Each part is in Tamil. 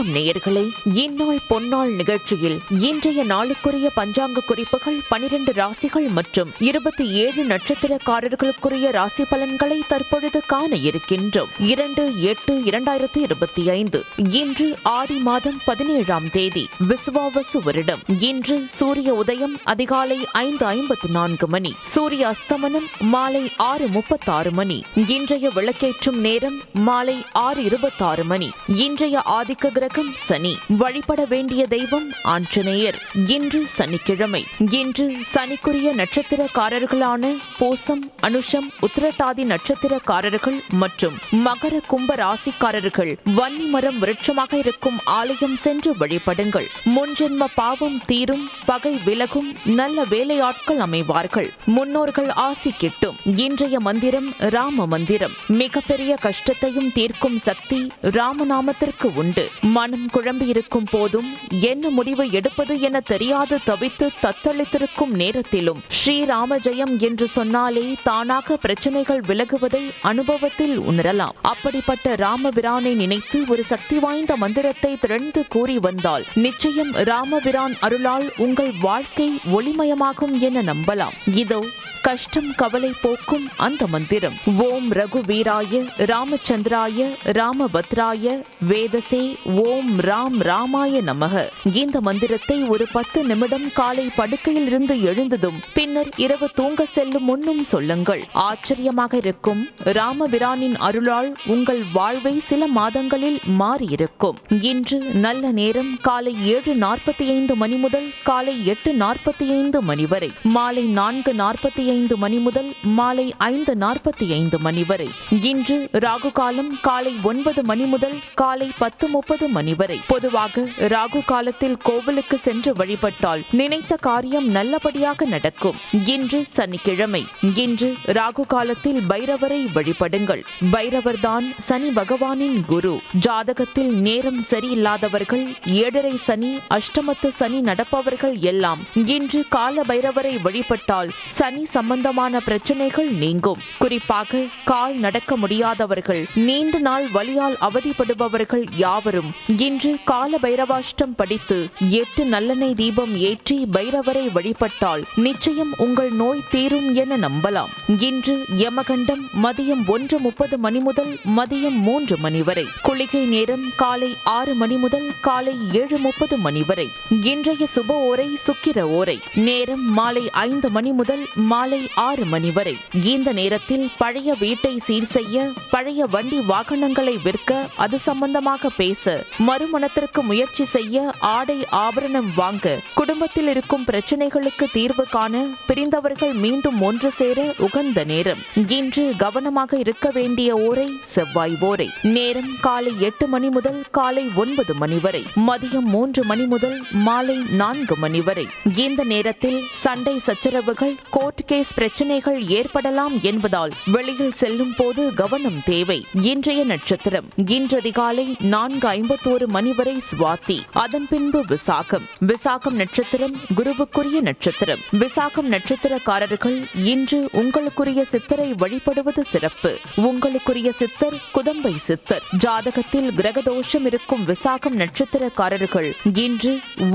வணக்கம் நேயர்களே, இந்நாள் பொன்னாள் நிகழ்ச்சியில் இன்றைய நாளுக்குரிய பஞ்சாங்க குறிப்புகள் 12 ராசிகள் மற்றும் 27 நட்சத்திரக்காரர்களுக்குரிய ராசி பலன்களை தற்பொழுது காண இருக்கின்றோம். 2/8/2025 இன்று ஆடி மாதம் 17ஆம் தேதி, விசுவாவசு வருடம். இன்று சூரிய உதயம் அதிகாலை 5:54 மணி, சூரிய அஸ்தமனம் மாலை 6:36 மணி. இன்றைய விளக்கேற்றும் நேரம் மாலை 6:26 மணி. இன்றைய ஆதிக்க கிரகம் சனி. வழிபட வேண்டிய தெய்வம் ஆஞ்சநேயர். இன்று சனிக்கிழமை. இன்று சனிக்குரிய நட்சத்திரக்காரர்களான பூசம், அனுஷம், உத்திரட்டாதி நட்சத்திரக்காரர்கள் மற்றும் மகர கும்ப ராசிக்காரர்கள் வன்னி மரம் விருட்சமாக இருக்கும் ஆலயம் சென்று வழிபடுங்கள். முன்ஜென்ம பாவம் தீரும், பகை விலகும், நல்ல வேலையாட்கள் அமைவார்கள், முன்னோர்கள் ஆசி கிட்டும். இன்றைய மந்திரம் ராம மந்திரம். மிகப்பெரிய கஷ்டத்தையும் தீர்க்கும் சக்தி ராமநாமத்திற்கு உண்டு. மனம் குழம்பியிருக்கும் போதும் என்ன முடிவு எடுப்பது என தெரியாது தவித்து தத்தளித்திருக்கும் நேரத்திலும் ஸ்ரீராம ஜெயம் என்று சொன்னாலே தானாக பிரச்சனைகள் விலகுவதை அனுபவத்தில் உணரலாம். அப்படிப்பட்ட ராமபிரானை நினைத்து ஒரு சக்தி வாய்ந்த மந்திரத்தை தொடர்ந்து கூறி வந்தால் நிச்சயம் ராமபிரான் அருளால் உங்கள் வாழ்க்கை ஒளிமயமாகும் என நம்பலாம். இதோ கஷ்டம் கவலை போக்கும் அந்த மந்திரம். ஓம் ரகுவீராய ராமச்சந்திராய ராமபத்ராய வேதசே ஓம் ராம் ராமாய நமக. இந்த மந்திரத்தை ஒரு 10 நிமிடம் காலை படுக்கையில் இருந்து எழுந்ததும் பின்னர் இரவு தூங்க செல்லும் முன்னும் சொல்லுங்கள். ஆச்சரியமாக இருக்கும். ராமபிரானின் அருளால் உங்கள் வாழ்வை சில மாதங்களில் மாறியிருக்கும். இன்று நல்ல நேரம் காலை 7:45 மணி முதல் காலை 8:45 மணி வரை, மாலை 4:45 மணி முதல் மாலை 5:45 மணி வரை. இன்று ராகு காலம் காலை 9 மணி முதல் காலை 10:30 மணி வரை. பொதுவாக ராகு காலத்தில் கோவிலுக்கு சென்று வழிபட்டால் நினைத்த காரியம் நல்லபடியாக நடக்கும். இன்று சனிக்கிழமை. இன்று ராகு காலத்தில் பைரவரை வழிபடுங்கள். பைரவர்தான் சனி பகவானின் குரு. ஜாதகத்தில் நேரம் சரியில்லாதவர்கள், 7:30 சனி, அஷ்டமத்து சனி நடப்பவர்கள் எல்லாம் இன்று கால பைரவரை வழிபட்டால் சனி சம்பந்தமான பிரச்சனைகள் நீங்கும். குறிப்பாக கால் நடக்க முடியாதவர்கள், நீண்ட நாள் வலியால் அவதிப்படுபவர்கள் யாவரும் இன்று கால பைரவாஷ்டம் படித்து 8 நல்லெண்ணெய் தீபம் ஏற்றி பைரவரை வழிபட்டால் நிச்சயம் உங்கள் நோய் தீரும் என நம்பலாம். இன்று யமகண்டம் மதியம் 1:30 மணி முதல் மதியம் 3 மணி வரை. குளிகை நேரம் காலை 6 மணி முதல் காலை 7:30 மணி வரை. இன்றைய சுப ஓரை சுக்கிர ஓரை. நேரம் மாலை 5 மணி முதல் மாலை 6 மணி வரை. இந்த நேரத்தில் பழைய வீட்டை சீர் செய்ய, பழைய வண்டி வாகனங்களை விற்க, அது சம்பந்தமாக பேச, மறுமணத்திற்கு முயற்சி செய்ய, ஆடை ஆபரணம் வாங்க, குடும்பத்தில் இருக்கும் பிரச்சனைகளுக்கு தீர்வு காண, பிரிந்தவர்கள் மீண்டும் ஒன்று சேர உகந்த நேரம். இன்று கவனமாக இருக்க வேண்டிய ஓரை செவ்வாய் ஓரை. நேரம் காலை 8 மணி முதல் காலை 9 மணி வரை, மதியம் 3 மணி முதல் மாலை 4 மணி வரை. இந்த நேரத்தில் சண்டை சச்சரவுகள், கோர்ட் கேஸ் பிரச்சனைகள் ஏற்படலாம் என்பதால் வெளியில் செல்லும் போது கவனம் தேவை. இன்றைய நட்சத்திரம். இன்று அதிகாலை 4:51 மணி வரை சுவாதி, அதன் பின்பு விசாகம். விசாகம் நட்சத்திரம் குருவுக்குரிய நட்சத்திரம். விசாகம் நட்சத்திரக்காரர்கள் இன்று உங்களுக்குரிய சித்தரை வழிபடுவது சிறப்பு. உங்களுக்குரிய சித்தர் குதம்பை சித்தர். ஜாதகத்தில் கிரகதோஷம் இருக்கும் விசாகம் நட்சத்திரக்காரர்கள் இன்று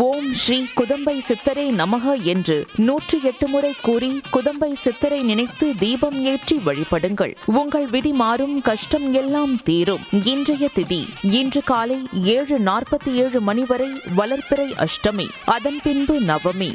ஓம் ஸ்ரீ குதம்பை சித்தரே நமக என்று 108 முறை கூறி குதம்பை சித்தரை நினைத்து தீபம் ஏற்றி வழிபடுங்கள். உங்கள் விதி மாறும், கஷ்டம் எல்லாம் தீரும். இன்றைய திதி. இன்று காலை 7:47 மணி வரை வளர்பிறை அஷ்டமி, அதன் பின்பு நவமி.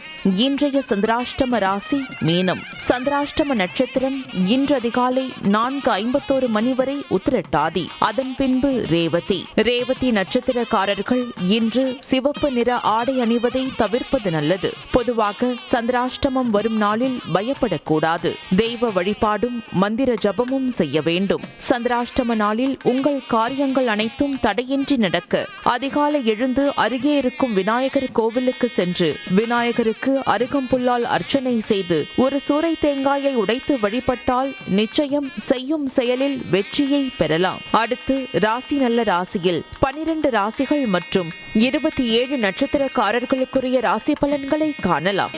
இன்றைய சந்திராஷ்டம ராசி மீனம். சந்திராஷ்டம நட்சத்திரம் இன்று அதிகாலை 4:51 மணி வரை உத்திரட்டாதி, அதன் பின்பு ரேவதி. ரேவதி நட்சத்திரக்காரர்கள் இன்று சிவப்பு நிற ஆடை அணிவதை தவிர்ப்பது நல்லது. பொதுவாக சந்திராஷ்டமம் வரும் நாளில் பயப்படக்கூடாது. தெய்வ வழிபாடும் மந்திர ஜபமும் செய்ய வேண்டும். சந்திராஷ்டம நாளில் உங்கள் காரியங்கள் அனைத்தும் தடையின்றி நடக்க அதிகாலை எழுந்து அருகே இருக்கும் விநாயகர் கோவிலுக்கு சென்று விநாயகருக்கு அருகம்புல்லால் அர்ச்சனை செய்து ஒரு சூறை தேங்காயை உடைத்து வழிபட்டால் நிச்சயம் செய்யும் செயலில் வெற்றியை பெறலாம். அடுத்து ராசி நல்ல ராசியில் 12 ராசிகள் மற்றும் 27 நட்சத்திரக்காரர்களுக்குரிய ராசி பலன்களை காணலாம்.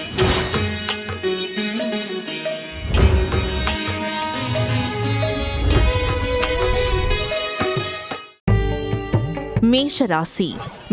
மேஷராசி.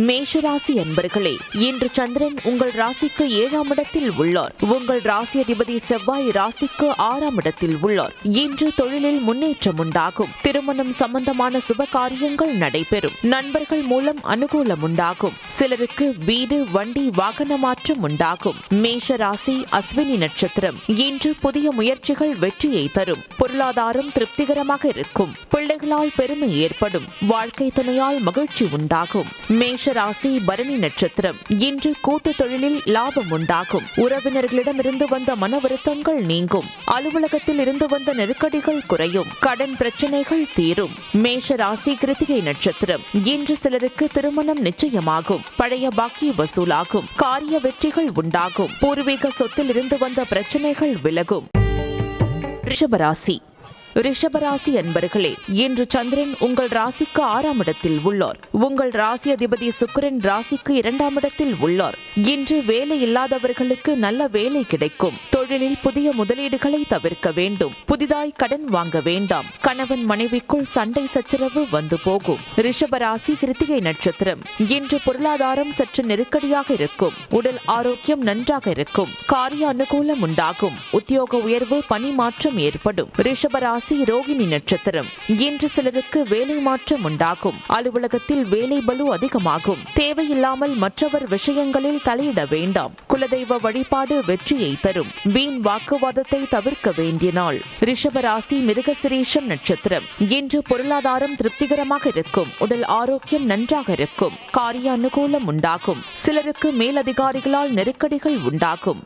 மேஷராசி அன்பர்களே, இன்று சந்திரன் உங்கள் ராசிக்கு 7ஆம் இடத்தில் உள்ளார். உங்கள் ராசி அதிபதி செவ்வாய் ராசிக்கு 6ஆம் இடத்தில் உள்ளார். இன்று தொழிலில் முன்னேற்றம் உண்டாகும். திருமணம் சம்பந்தமான சுப காரியங்கள் நடைபெறும். நண்பர்கள் மூலம் அனுகூலம் உண்டாகும். சிலருக்கு வீடு, வண்டி, வாகன மாற்றம் உண்டாகும். மேஷராசி அஸ்வினி நட்சத்திரம். இன்று புதிய முயற்சிகள் வெற்றியை தரும். பொருளாதாரம் திருப்திகரமாக இருக்கும். பிள்ளைகளால் பெருமை ஏற்படும். வாழ்க்கை துணையால் மகிழ்ச்சி உண்டாகும். மேஷராசி பரணி நட்சத்திரம். இன்று கூட்டு தொழிலில் லாபம் உண்டாகும். உறவினர்களிடமிருந்து வந்த மன வருத்தங்கள் நீங்கும். அலுவலகத்தில் இருந்து வந்த நெருக்கடிகள் குறையும். கடன் பிரச்சனைகள் தீரும். மேஷராசி கிருத்திகை நட்சத்திரம். இன்று சிலருக்கு திருமணம் நிச்சயமாகும். பழைய பாக்கி வசூலாகும். காரிய வெற்றிகள் உண்டாகும். பூர்வீக சொத்தில் இருந்து வந்த பிரச்சனைகள் விலகும். ரிஷபராசி. ரிஷபராசி அன்பர்களே, இன்று சந்திரன் உங்கள் ராசிக்கு 6ஆம் இடத்தில் உள்ளார். உங்கள் ராசி அதிபதி சுக்கிரன் ராசிக்கு 2ஆம் இடத்தில் உள்ளார். இன்று வேலை இல்லாதவர்களுக்கு நல்ல வேலை கிடைக்கும். தொழிலில் புதிய முதலீடுகளை தவிர்க்க வேண்டும். புதிதாய் கடன் வாங்க வேண்டாம். கணவன் மனைவிக்குள் சண்டை சச்சரவு வந்து போகும். ரிஷபராசி கிருத்திகை நட்சத்திரம். இன்று பொருளாதாரம் சற்று நெருக்கடியாக இருக்கும். உடல் ஆரோக்கியம் நன்றாக இருக்கும். காரிய அனுகூலம் உண்டாகும். உத்தியோக உயர்வு, பணி மாற்றம் ஏற்படும். ரிஷபராசி ரோகிணி நட்சத்திரம். இன்று சிலருக்கு வேலை மாற்றம் உண்டாகும். அலுவலகத்தில் வேலை பளு அதிகமாகும். தேவையில்லாமல் மற்றவர் விஷயங்களில் தலையிட வேண்டாம். குலதெய்வ வழிபாடு வெற்றியை தரும். வீண் வாக்குவாதத்தை தவிர்க்க வேண்டிய நாள். ரிஷபராசி மிருகசிரீஷம் நட்சத்திரம். இன்று பொருளாதாரம் திருப்திகரமாக இருக்கும். உடல் ஆரோக்கியம் நன்றாக இருக்கும். காரிய அனுகூலம் உண்டாகும். சிலருக்கு மேலதிகாரிகளால் நெருக்கடிகள் உண்டாகும்.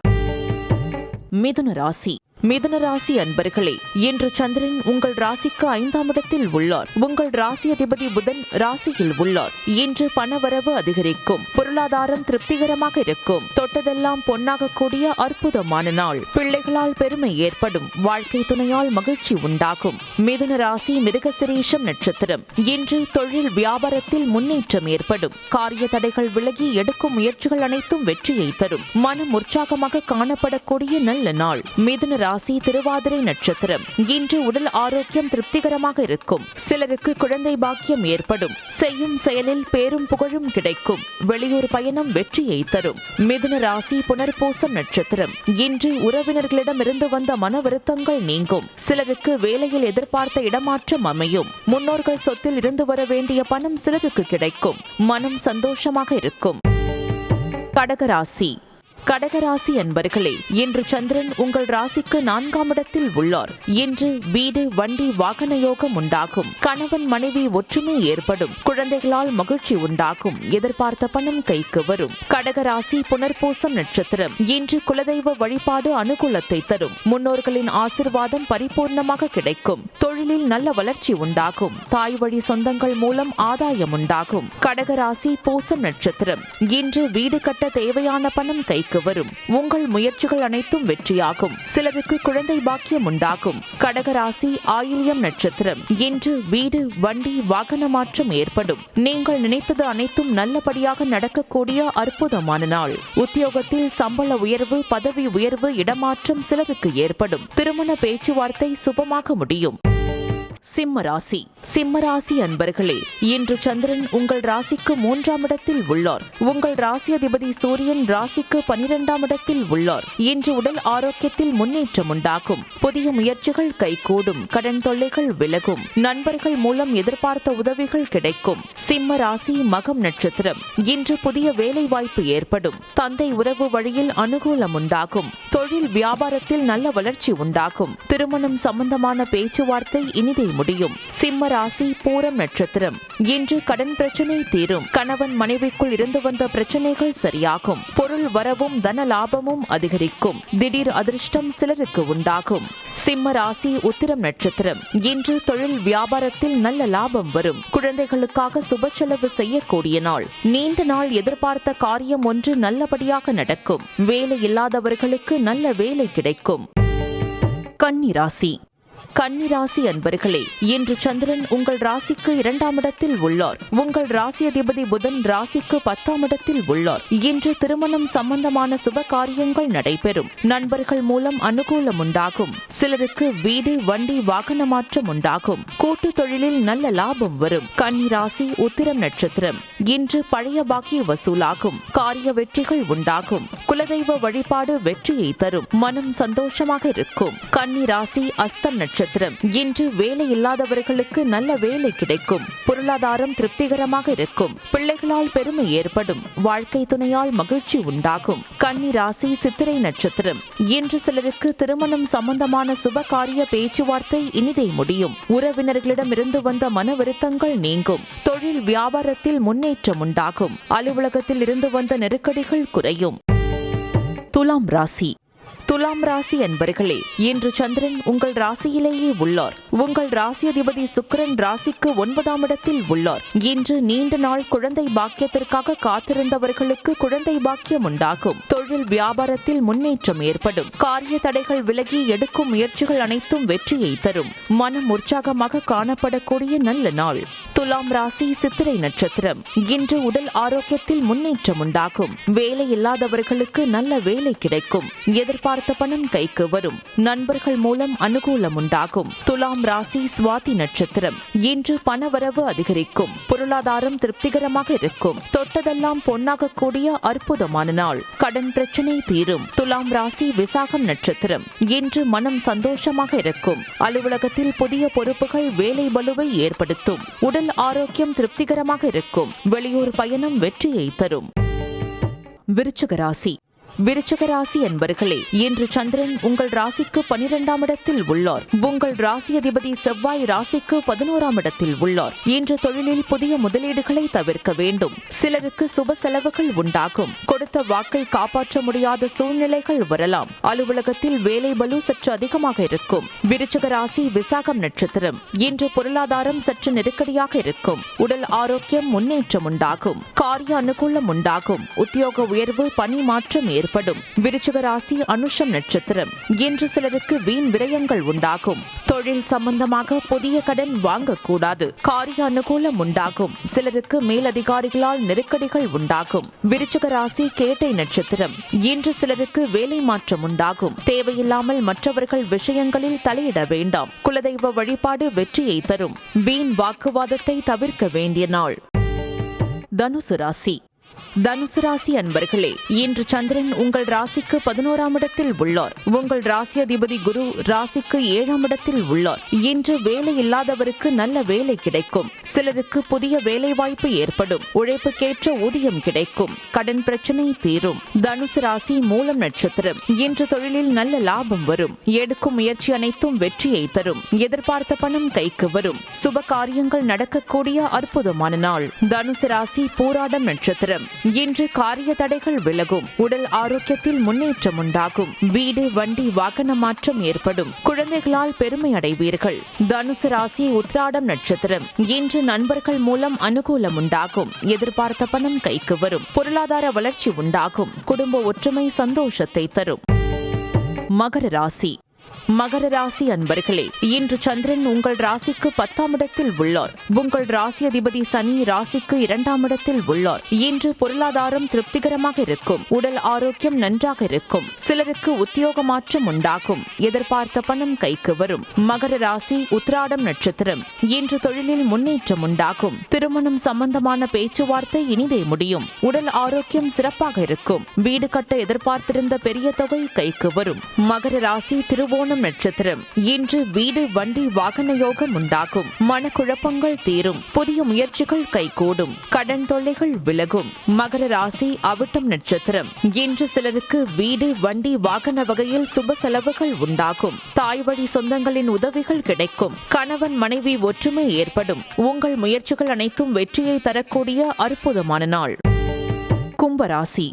மிதுன ராசி. மிதுன ராசி அன்பர்களே, இன்று சந்திரன் உங்கள் ராசிக்கு 5ஆம் இடத்தில் உள்ளார். உங்கள் ராசி அதிபதி புதன் ராசியில் உள்ளார். இன்று பணவரவு அதிகரிக்கும். பொருளாதாரம் திருப்திகரமாக இருக்கும். தொட்டதெல்லாம் பொன்னாகக்கூடிய அற்புதமான நாள். பிள்ளைகளால் பெருமை ஏற்படும். வாழ்க்கை துணையால் மகிழ்ச்சி உண்டாகும். மிதுன ராசி மிருகசிரீஷம் நட்சத்திரம். இன்று தொழில் வியாபாரத்தில் முன்னேற்றம் ஏற்படும். காரிய தடைகள் விலகி எடுக்கும் முயற்சிகள் அனைத்தும் வெற்றியை தரும். மனம் உற்சாகமாக காணப்படக்கூடிய நல்ல நாள். மிதுன ராசி திருவாதிரை நட்சத்திரம். இன்று உடல் ஆரோக்கியம் திருப்திகரமாக இருக்கும். சிலருக்கு குழந்தை பாக்கியம் ஏற்படும். செய்யும் செயலில் பேரும் புகழும் கிடைக்கும். வெளியூர் பயணம் வெற்றியை தரும். மிதுன ராசி புனர்பூசம் நட்சத்திரம். இன்று உறவினர்களிடமிருந்து வந்த மன வருத்தங்கள் நீங்கும். சிலருக்கு வேலையில் எதிர்பார்த்த இடமாற்றம் அமையும். முன்னோர்கள் சொத்தில் இருந்து வர வேண்டிய பணம் சிலருக்கு கிடைக்கும். மனம் சந்தோஷமாக இருக்கும். கடகராசி. கடகராசி அன்பர்களே, இன்று சந்திரன் உங்கள் ராசிக்கு 4ஆம் இடத்தில் உள்ளார். இன்று வீடு, வண்டி, வாகன யோகம் உண்டாகும். கணவன் மனைவி ஒற்றுமை ஏற்படும். குழந்தைகளால் மகிழ்ச்சி உண்டாகும். எதிர்பார்த்த பணம் கைக்கு வரும். கடகராசி புனர்பூசம் நட்சத்திரம். இன்று குலதெய்வ வழிபாடு அனுகூலத்தை தரும். முன்னோர்களின் ஆசிர்வாதம் பரிபூர்ணமாக கிடைக்கும். தொழிலில் நல்ல வளர்ச்சி உண்டாகும். தாய் வழி சொந்தங்கள் மூலம் ஆதாயம் உண்டாகும். கடகராசி பூசம் நட்சத்திரம். இன்று வீடு கட்ட தேவையான பணம் கைக்கு வரும். உங்கள் முயற்சிகள் அனைத்தும் வெற்றியாகும். சிலருக்கு குழந்தை பாக்கியம் உண்டாகும். கடகராசி ஆயில்யம் நட்சத்திரம். இன்று வீடு, வண்டி, வாகன மாற்றம் ஏற்படும். நீங்கள் நினைத்தது அனைத்தும் நல்லபடியாக நடக்கக்கூடிய அற்புதமான நாள். உத்தியோகத்தில் சம்பள உயர்வு, பதவி உயர்வு, இடமாற்றம் சிலருக்கு ஏற்படும். திருமண பேச்சுவார்த்தை சுபமாக முடியும். சிம்மராசி. சிம்மராசி அன்பர்களே, இன்று சந்திரன் உங்கள் ராசிக்கு 3ஆம் இடத்தில் உள்ளார். உங்கள் ராசி அதிபதி சூரியன் ராசிக்கு 12ஆம் இடத்தில் உள்ளார். இன்று உடல் ஆரோக்கியத்தில் முன்னேற்றம் உண்டாகும். புதிய முயற்சிகள் கைகூடும். கடன் தொல்லைகள் விலகும். நண்பர்கள் மூலம் எதிர்பார்த்த உதவிகள் கிடைக்கும். சிம்ம ராசி மகம் நட்சத்திரம். இன்று புதிய வேலை வாய்ப்பு ஏற்படும். தந்தை உறவு வழியில் அனுகூலம் உண்டாகும். தொழில் வியாபாரத்தில் நல்ல வளர்ச்சி உண்டாகும். திருமணம் சம்பந்தமான பேச்சுவார்த்தை இனிதே முடியும். சிம்ம ராசி பூரம் நட்சத்திரம். இன்று கடன் பிரச்சனை தீரும். கணவன் மனைவிக்குள் இருந்து வந்த பிரச்சனைகள் சரியாகும். பொருள் வரவும் தன லாபமும் அதிகரிக்கும். திடீர் அதிர்ஷ்டம் சிலருக்கு உண்டாகும். சிம்ம ராசி உத்திரம் நட்சத்திரம். இன்று தொழில் வியாபாரத்தில் நல்ல லாபம் வரும். குழந்தைகளுக்காக சுப செலவு செய்யக்கூடிய நாள். நீண்ட நாள் எதிர்பார்த்த காரியம் ஒன்று நல்லபடியாக நடக்கும். வேலை இல்லாதவர்களுக்கு நல்ல வேலை கிடைக்கும். கன்னி ராசி. கன்னிராசி அன்பர்களே, இன்று சந்திரன் உங்கள் ராசிக்கு 2ஆம் இடத்தில் உள்ளார். உங்கள் ராசி அதிபதி புதன் ராசிக்கு 10ஆம் இடத்தில் உள்ளார். இன்று திருமணம் சம்பந்தமான சுப காரியங்கள் நடைபெறும். நண்பர்கள் மூலம் அனுகூலம் உண்டாகும். சிலருக்கு வீடு, வண்டி, வாகன மாற்றம் உண்டாகும். கூட்டு தொழிலில் நல்ல லாபம் வரும். கன்னிராசி உத்திரம் நட்சத்திரம். இன்று பழைய பாக்கி வசூலாகும். காரிய வெற்றிகள் உண்டாகும். குலதெய்வ வழிபாடு வெற்றியை தரும். மனம் சந்தோஷமாக இருக்கும். கன்னி ராசி அஸ்தம் நட்சத்திரம். இன்று வேலை இல்லாதவர்களுக்கு நல்ல வேலை கிடைக்கும். பொருளாதாரம் திருப்திகரமாக இருக்கும். பிள்ளைகளால் பெருமை ஏற்படும். வாழ்க்கை துணையால் மகிழ்ச்சி உண்டாகும். கன்னி ராசி சித்திரை நட்சத்திரம். இன்று சிலருக்கு திருமணம் சம்பந்தமான சுப காரிய பேச்சுவார்த்தை இனிதே முடியும். உறவினர்களிடமிருந்து வந்த மன வருத்தங்கள் நீங்கும். தொழில் வியாபாரத்தில் முன்னேற்றம் உண்டாகும். அலுவலகத்தில் இருந்து வந்த நெருக்கடிகள் குறையும். துலாம் ராசி. துலாம் ராசி அன்பர்களே, இன்று சந்திரன் உங்கள் ராசியிலேயே உள்ளார். உங்கள் ராசியதிபதி சுக்கிரன் ராசிக்கு 9ஆம் இடத்தில் உள்ளார். இன்று நீண்ட நாள் குழந்தை பாக்கியத்திற்காக காத்திருந்தவர்களுக்கு குழந்தை பாக்கியம் உண்டாகும். தொழில் வியாபாரத்தில் முன்னேற்றம் ஏற்படும். காரிய தடைகள் விலகி எடுக்கும் முயற்சிகள் அனைத்தும் வெற்றியை தரும். மனம் உற்சாகமாக காணப்படக்கூடிய நல்ல நாள். துலாம் ராசி சித்திரை நட்சத்திரம். இன்று உடல் ஆரோக்கியத்தில் முன்னேற்றம் உண்டாகும். வேலை இல்லாதவர்களுக்கு நல்ல வேலை கிடைக்கும். எதிர்பார்த்த பணம் கைக்கு வரும். நண்பர்கள் மூலம் அனுகூலம் உண்டாகும். துலாம் ராசி சுவாதி நட்சத்திரம். இன்று பணவரவு அதிகரிக்கும். பொருளாதாரம் திருப்திகரமாக இருக்கும். தொட்டதெல்லாம் பொன்னாகக்கூடிய அற்புதமான நாள். கடன் பிரச்சனை தீரும். துலாம் ராசி விசாகம் நட்சத்திரம். இன்று மனம் சந்தோஷமாக இருக்கும். அலுவலகத்தில் புதிய பொறுப்புகள் வேலை பளுவை ஏற்படுத்தும். உடல் ஆரோக்கியம் திருப்திகரமாக இருக்கும். வெளியூர் பயணம் வெற்றியை தரும். விருச்சிக ராசி. விருச்சிக ராசி அன்பர்களே, இன்று சந்திரன் உங்கள் ராசிக்கு 12ஆம் இடத்தில் உள்ளார். உங்கள் ராசியதிபதி செவ்வாய் ராசிக்கு 11ஆம் இடத்தில் உள்ளார். இன்று தொழிலில் புதிய முதலீடுகளை தவிர்க்க வேண்டும். சிலருக்கு சுப செலவுகள் உண்டாகும். கொடுத்த வாக்கை காப்பாற்ற முடியாத சூழ்நிலைகள் வரலாம். அலுவலகத்தில் வேலை பளு சற்று அதிகமாக இருக்கும். விருச்சிக ராசி விசாகம் நட்சத்திரம். இன்று பொருளாதாரம் சற்று நெருக்கடியாக இருக்கும். உடல் ஆரோக்கியம் முன்னேற்றம் உண்டாகும். காரிய அனுகூலம் உண்டாகும். உத்தியோக உயர்வு, பணி மாற்றம் ஏற்படும். விருச்சிக ராசி அனுஷம் நட்சத்திரம். இன்று சிலருக்கு வீண் விரயங்கள் உண்டாகும். தொழில் சம்பந்தமாக புதிய கடன் வாங்கக்கூடாது. காரிய அனுகூலம் உண்டாகும். சிலருக்கு மேலதிகாரிகளால் நெருக்கடிகள் உண்டாகும். விருச்சிக ராசி கேட்டை நட்சத்திரம். இன்று சிலருக்கு வேலை மாற்றம் உண்டாகும். தேவையில்லாமல் மற்றவர்கள் விஷயங்களில் தலையிட வேண்டாம். குலதெய்வ வழிபாடு வெற்றியை தரும். வீண் வாக்குவாதத்தை தவிர்க்க வேண்டிய நாள். தனுசு ராசி. தனுசு ராசி அன்பர்களே, இன்று சந்திரன் உங்கள் ராசிக்கு 11ஆம் இடத்தில் உள்ளார். உங்கள் ராசியதிபதி குரு ராசிக்கு 7ஆம் இடத்தில் உள்ளார். இன்று வேலை இல்லாதவருக்கு நல்ல வேலை கிடைக்கும். சிலருக்கு புதிய வேலை வாய்ப்பு ஏற்படும். உழைப்புக்கேற்ற ஊதியம் கிடைக்கும். கடன் பிரச்சனை தீரும். தனுசு ராசி மூலம் நட்சத்திரம். இன்று தொழிலில் நல்ல லாபம் வரும். எடுக்கும் முயற்சி அனைத்தும் வெற்றியை தரும். எதிர்பார்த்த பணம் கைக்கு வரும். சுப காரியங்கள் நடக்கக்கூடிய அற்புதமான நாள். தனுசு ராசி பூராடம் நட்சத்திரம். இன்று காரிய தடைகள் விலகும். உடல் ஆரோக்கியத்தில் முன்னேற்றம் உண்டாகும். வீடு, வண்டி, வாகன மாற்றம் ஏற்படும். குழந்தைகளால் பெருமை அடைவீர்கள். தனுசு ராசி உத்திராடம் நட்சத்திரம். இன்று நண்பர்கள் மூலம் அனுகூலம் உண்டாகும். எதிர்பார்த்த பணம் கைக்கு வரும். பொருளாதார வளர்ச்சி உண்டாகும். குடும்ப ஒற்றுமை சந்தோஷத்தை தரும். மகர ராசி. மகர ராசி அன்பர்களே, இன்று சந்திரன் உங்கள் ராசிக்கு 10ஆம் இடத்தில் உள்ளார். உங்கள் ராசியதிபதி சனி ராசிக்கு 2ஆம் இடத்தில் உள்ளார். இன்று பொருளாதாரம் திருப்திகரமாக இருக்கும். உடல் ஆரோக்கியம் நன்றாக இருக்கும். சிலருக்கு உத்தியோக மாற்றம் உண்டாகும். எதிர்பார்த்த பணம் கைக்கு வரும். மகர ராசி உத்திராடம் நட்சத்திரம். இன்று தொழிலில் முன்னேற்றம் உண்டாகும். திருமணம் சம்பந்தமான பேச்சுவார்த்தை இனிதே முடியும். உடல் ஆரோக்கியம் சிறப்பாக இருக்கும். வீடு கட்ட எதிர்பார்த்திருந்த பெரிய தொகை கைக்கு வரும். மகர ராசி திருவோணம் நட்சத்திரம். இன்று வீடு, வண்டி, வாகன யோகம் உண்டாகும். மனக்குழப்பங்கள் தீரும். புதிய முயற்சிகள் கைகூடும். கடன் தொல்லைகள் விலகும். மகர ராசி அவிட்டம் நட்சத்திரம். இன்று சிலருக்கு வீடு, வண்டி, வாகன வகையில் சுப செலவுகள் உண்டாகும். தாய் வழி சொந்தங்களின் உதவிகள் கிடைக்கும். கணவன் மனைவி ஒற்றுமை ஏற்படும். உங்கள் முயற்சிகள் அனைத்தும் வெற்றியை தரக்கூடிய அற்புதமான நாள். கும்பராசி.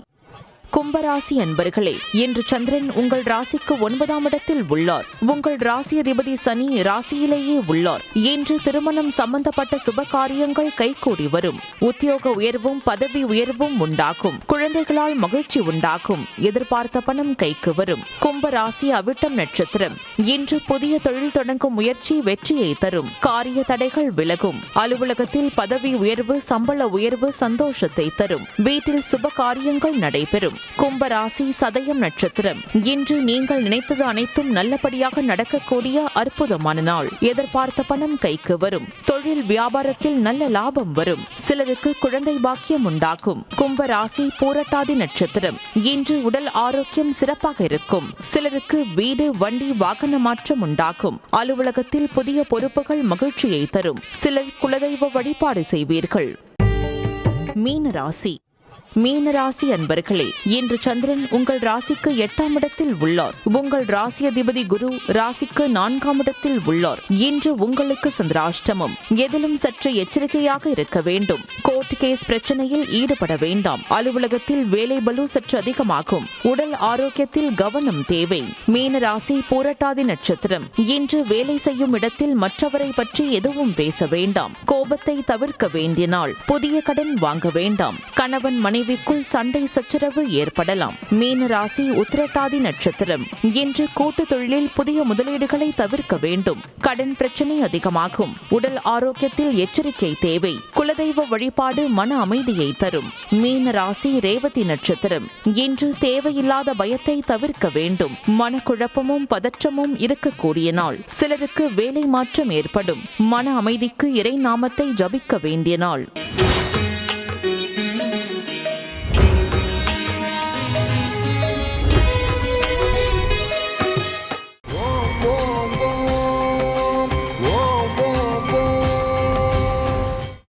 கும்பராசி அன்பர்களே, இன்று சந்திரன் உங்கள் ராசிக்கு 9ஆம் இடத்தில் உள்ளார். உங்கள் ராசியதிபதி சனி ராசியிலேயே உள்ளார். இன்று திருமணம் சம்பந்தப்பட்ட சுப காரியங்கள் கைகூடி வரும். உத்தியோக உயர்வும் பதவி உயர்வும் உண்டாகும். குழந்தைகளால் மகிழ்ச்சி உண்டாகும். எதிர்பார்த்த பணம் கைக்கு வரும். கும்பராசி அவிட்டம் நட்சத்திரம். இன்று புதிய தொழில் தொடங்கும் முயற்சி வெற்றியை தரும். காரிய தடைகள் விலகும். அலுவலகத்தில் பதவி உயர்வு, சம்பள உயர்வு சந்தோஷத்தை தரும். வீட்டில் சுப காரியங்கள் நடைபெறும். கும்பராசி சதயம் நட்சத்திரம். இன்று நீங்கள் நினைத்தது அனைத்தும் நல்லபடியாக நடக்கக்கூடிய அற்புதமான நாள். எதிர்பார்த்த பணம் கைக்கு வரும். தொழில் வியாபாரத்தில் நல்ல லாபம் வரும். சிலருக்கு குழந்தை பாக்கியம் உண்டாகும். கும்பராசி பூரட்டாதி நட்சத்திரம். இன்று உடல் ஆரோக்கியம் சிறப்பாக இருக்கும். சிலருக்கு வீடு, வண்டி, வாகன மாற்றம் உண்டாகும். அலுவலகத்தில் புதிய பொறுப்புகள் மகிழ்ச்சியை தரும். சிலர் குலதெய்வ வழிபாடு செய்வீர்கள். மீனராசி. மீனராசி அன்பர்களே, இன்று சந்திரன் உங்கள் ராசிக்கு 8ஆம் இடத்தில் உள்ளார். உங்கள் ராசி அதிபதி குரு ராசிக்கு 4ஆம் இடத்தில் உள்ளார். இன்று உங்களுக்கு சந்திராஷ்டமம். எதிலும் சற்று எச்சரிக்கையாக இருக்க வேண்டும். கோர்ட் கேஸ் பிரச்சனையில் ஈடுபட வேண்டாம். அலுவலகத்தில் வேலை பளு சற்று அதிகமாகும். உடல் ஆரோக்கியத்தில் கவனம் தேவை. மீனராசி பூரட்டாதி நட்சத்திரம். இன்று வேலை செய்யும் இடத்தில் மற்றவரை பற்றி எதுவும் பேச வேண்டாம். கோபத்தை தவிர்க்க வேண்டிய நாள். புதிய கடன் வாங்க வேண்டாம். கணவன் மனைவிக்குள் சண்டை சச்சரவு ஏற்படலாம். மீனராசி உத்திரட்டாதி நட்சத்திரம். இன்று கூட்டு தொழிலில் புதிய முதலீடுகளை தவிர்க்க வேண்டும். கடன் பிரச்சனை அதிகமாகும். உடல் ஆரோக்கியத்தில் எச்சரிக்கை தேவை. குலதெய்வ வழிபாடு மன அமைதியை தரும். மீனராசி ரேவதி நட்சத்திரம். இன்று தேவையில்லாத பயத்தை தவிர்க்க வேண்டும். மனக்குழப்பமும் பதற்றமும் இருக்கக்கூடிய நாள். சிலருக்கு வேலை மாற்றம் ஏற்படும். மன அமைதிக்கு இறை நாமத்தை ஜபிக்க வேண்டிய நாள்.